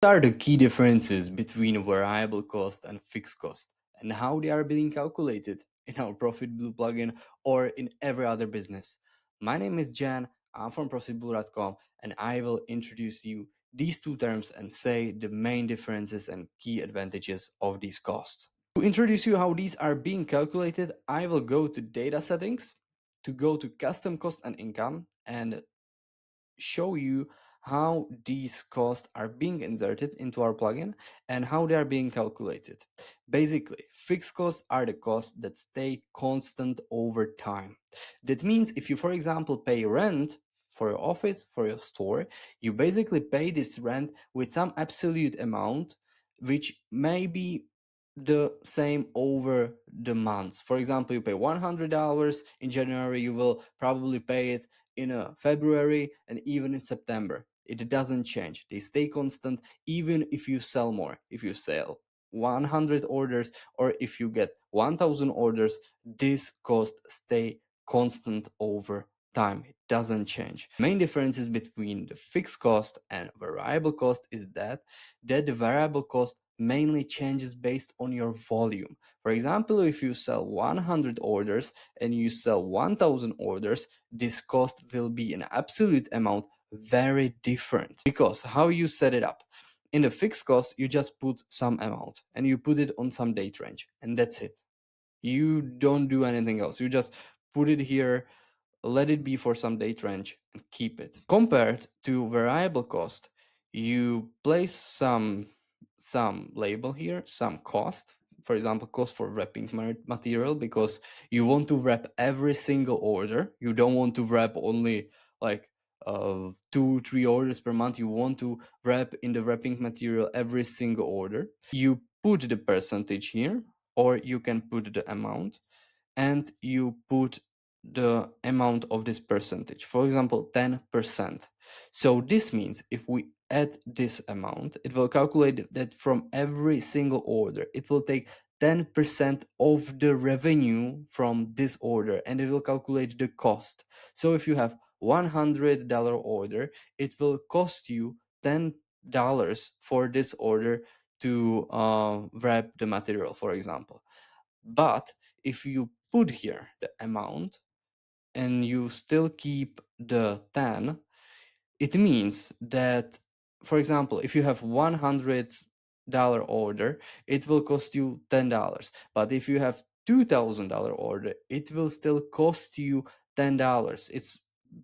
What are the key differences between variable cost and fixed cost, and how they are being calculated in our ProfitBlue plugin or in every other business? My name is Jan, I'm from ProfitBlue.com, and I will introduce you these two terms and say the main differences and key advantages of these costs. To introduce you how these are being calculated, I will go to data settings, to go to custom cost and income, and show you how these costs are being inserted into our plugin and how they are being calculated. Basically, fixed costs are the costs that stay constant over time. That means if you, for example, pay rent for your office, for your store, you basically pay this rent with some absolute amount, which may be the same over the months. For example, you pay $100 in January, you will probably pay it in February and even in September. It doesn't change. They stay constant even if you sell more. If you sell 100 orders or if you get 1000 orders, this cost stay constant over time. It doesn't change. Main differences between the fixed cost and variable cost is that the variable cost mainly changes based on your volume. For example, if you sell 100 orders and you sell 1000 orders, this cost will be in absolute amount very different, because how you set it up. In the fixed cost, you just put some amount and you put it on some date range, and that's it. You don't do anything else. You just put it here, let it be for some date range, and keep it. Compared to variable cost, you place some label here, some cost. For example, cost for wrapping material, because you want to wrap every single order. You don't want to wrap only like 2-3 orders per month. You want to wrap in the wrapping material every single order. You put the percentage here, or you can put the amount, and you put the amount of this percentage, for example 10%. So this means if we add this amount, it will calculate that from every single order it will take 10% of the revenue from this order, and it will calculate the cost. So if you have $100 order, it will cost you $10 for this order to wrap the material, for example. But if you put here the amount and you still keep the 10, it means that, for example, if you have $100 order, it will cost you $10. But if you have $2,000 order, it will still cost you $10. It's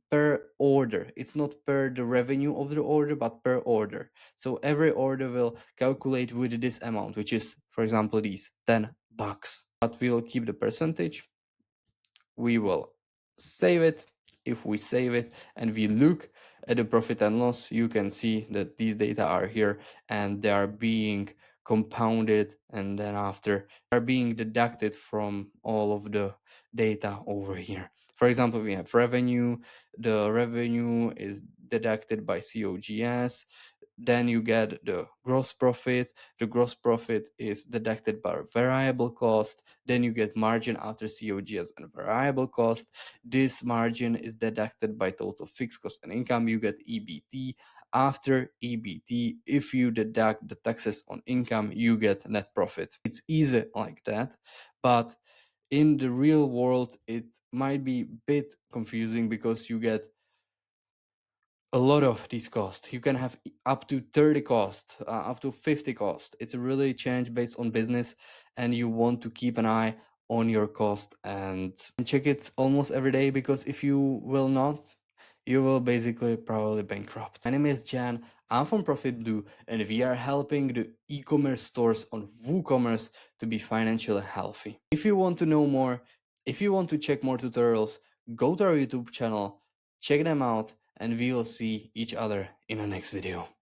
per order. It's not per the revenue of the order, but per order. So every order will calculate with this amount, which is, for example, these $10. But we'll keep the percentage. We will save it. If we save it and we look at the profit and loss, you can see that these data are here and they are being compounded, and then after are being deducted from all of the data over here. For example, we have revenue. The revenue is deducted by COGS. Then you get the gross profit. The gross profit is deducted by variable cost. Then you get margin after COGS and variable cost. This margin is deducted by total fixed cost and income. You get EBT. After EBT, if you deduct the taxes on income, you get net profit. It's easy like that, but in the real world, it might be a bit confusing because you get a lot of these costs. You can have up to 30 costs, up to 50 costs. It's really change based on business, and you want to keep an eye on your cost and check it almost every day, because if you will not, you will basically probably bankrupt. My name is Jan, I'm from ProfitBlue, and we are helping the e-commerce stores on WooCommerce to be financially healthy. If you want to know more, if you want to check more tutorials, go to our YouTube channel, check them out, and we will see each other in the next video.